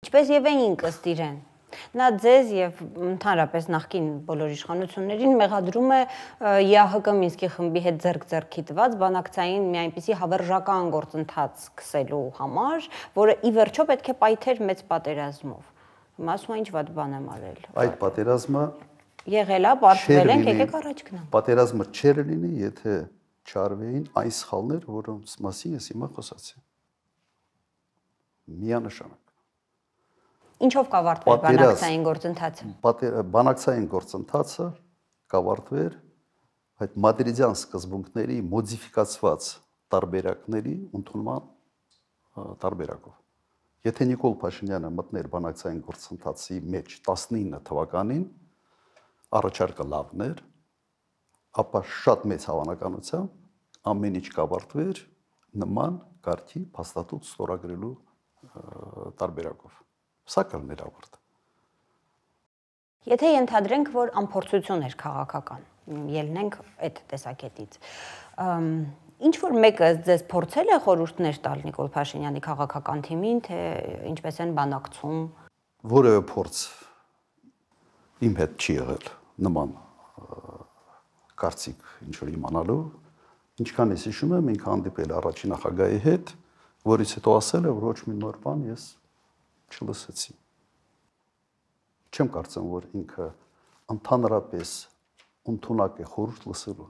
Ինչպես եւ էինք ըստ իրեն։ Նա ձեզ եւ ընդհանրապես նախկին բոլոր իշխանություններին մեղադրում է ԵԱՀԿ Մինսկի խմբի հետ ձեռք-ձեռքի տված բանակցային մի այնպիսի հավերժական գործընթաց սկսելու համար, որը ի վերջո պետք է պայթեր մեծ պատերազմով։ Հիմա ասում է ինչ վատ բան եմ արել։ Այդ պատերազմը եղել է, պարտվել ենք, եկեք առաջ գնանք։ Պատերազմը չէր լինի, եթե չարվեին այն սխալներ, որոնց մասին ես հիմա խոսացի։ Միանշանակ։ Ինչով կավարտվեր բանակցային գործընթացը։ Բանակցային գործընթացը կավարտվեր այդ մադրիդյան սկզբունքների մոդիֆիկացված տարբերակների ընդունման տարբերակով։ Եթե Նիկոլ Փաշինյանը մտներ բանակցային գործընթացի մեջ 19 թվականին, առաջարկը լավն էր, ապա շատ մեծ հավանականությամբ ամեն ինչ կավարտվեր նման կարգի փաստաթուղթ ստորագրելու տարբերակով։ Սա կլներ ավարտը։ Եթե ենթադրենք, որ անփորձություն էր քաղաքական, ելնենք այդ տեսակետից, ինչ որ մեկը ձեզ փորձել է խորհուրդներ տալ Նիկոլ Փաշինյանի քաղաքական թիմին, թե ինչպես են բանակցում։ Որևէ փորձ իմ հետ չի եղել նման կարծիք ինչ որ իմանալու, ինչքան ես հիշում եմ, ինքը հանդիպել առաջին նախագահի հետ, որից հետո ասել է, որ ոչ մի նոր բան ես չլսեցի։ Չեմ կարծում, որ ինքը ընդհանրապես ընդունակ է խորհուրդ լսելու։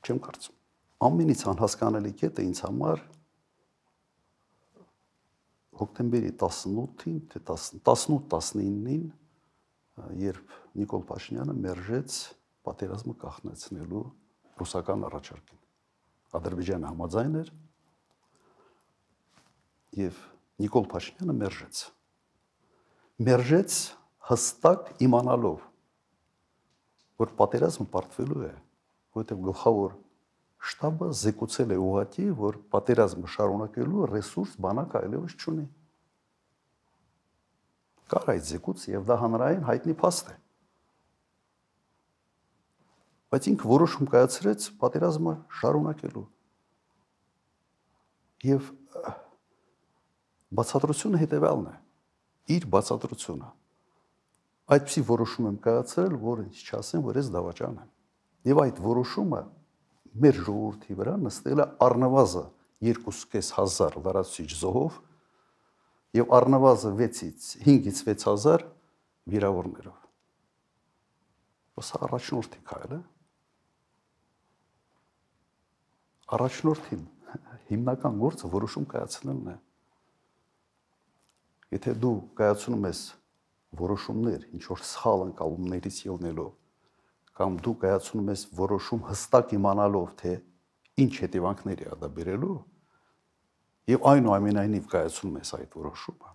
Չեմ կարծում։ Ամենից անհասկանալի կետը ինձ համար հոկտեմբերի 18-ին, թե 18-19-ին, երբ Նիկոլ Փաշինյանը մերժեց պատերազմը կանխեցնելու ռուսական առաջարկին։ Ադրբեջանը համաձայն էր եւ Նիկոլ Փաշինյանը մերժեց հստակ իմանալով, որ պատերազմը պարտվելու է, որովհետեւ գլխավոր շտաբը զեկուցել է ուղղակի, որ պատերազմը շարունակելու ռեսուրս բանակ այլևս չունի։ Կար այդ զեկույց եւ դա հանրային հայտնի փաստ է։ Բայց ինքը որոշում կայացրեց պատերազմը շարունակելու։ Եվ բացատրությունը հետևյալն է։ Իր բացատրությունը այդպիսի որոշում եմ կայացրել, որ ինչ չասեմ, որ ես դավաճան եմ։ Եվ այդ որոշումը մեր ժողովրդի վրա նստել է առնվազն 2.500 լրացուցիչ զոհով եւ առնվազն 5-ից 6000 վիրավորներով։ Սա առաջնորդի քայլ է։ Առաջնորդին հիմնական գործը որոշում կայացնելն է։ Եթե դու կայացնում ես որոշումներ ինչ որ սխալ ընկալումներից ելնելով, կամ դու կայացնում ես որոշում հստակ իմանալով, թե ինչ հետևանքների է դա բերելու, եւ այնուամենայնիվ կայացնում ես այդ որոշումը,